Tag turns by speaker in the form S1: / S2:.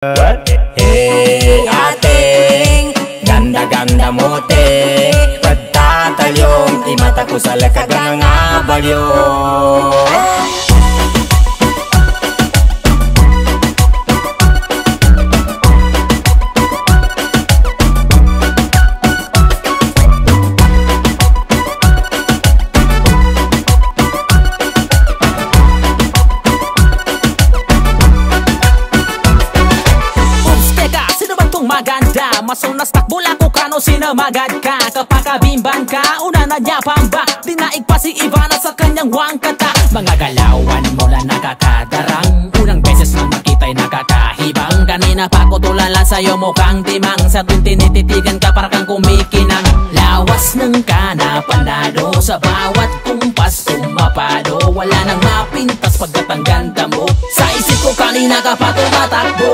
S1: Hey ating ganda-ganda mo te, pagtatalyong di mata ko sa lakad ng abalyo.
S2: Maganda, masunas takbo lang kung kano sinamagad ka. Kapag kabimban ka, una na niya pamba. Dinaig pa si Ivana sa kanyang wangkata. Mga galawan mo na nakakadarang, unang beses nang makita'y nakakahibang. Kanina pa ko tulala sa'yo mukhang timang, sa tuwing tinititigan ka parang kumikinang. Lawas ng kana panado, sa bawat kumpas tumapado. Wala nang mapintas pagkat ang ganda mo, sa isip ko kanina ka pa tumatakbo.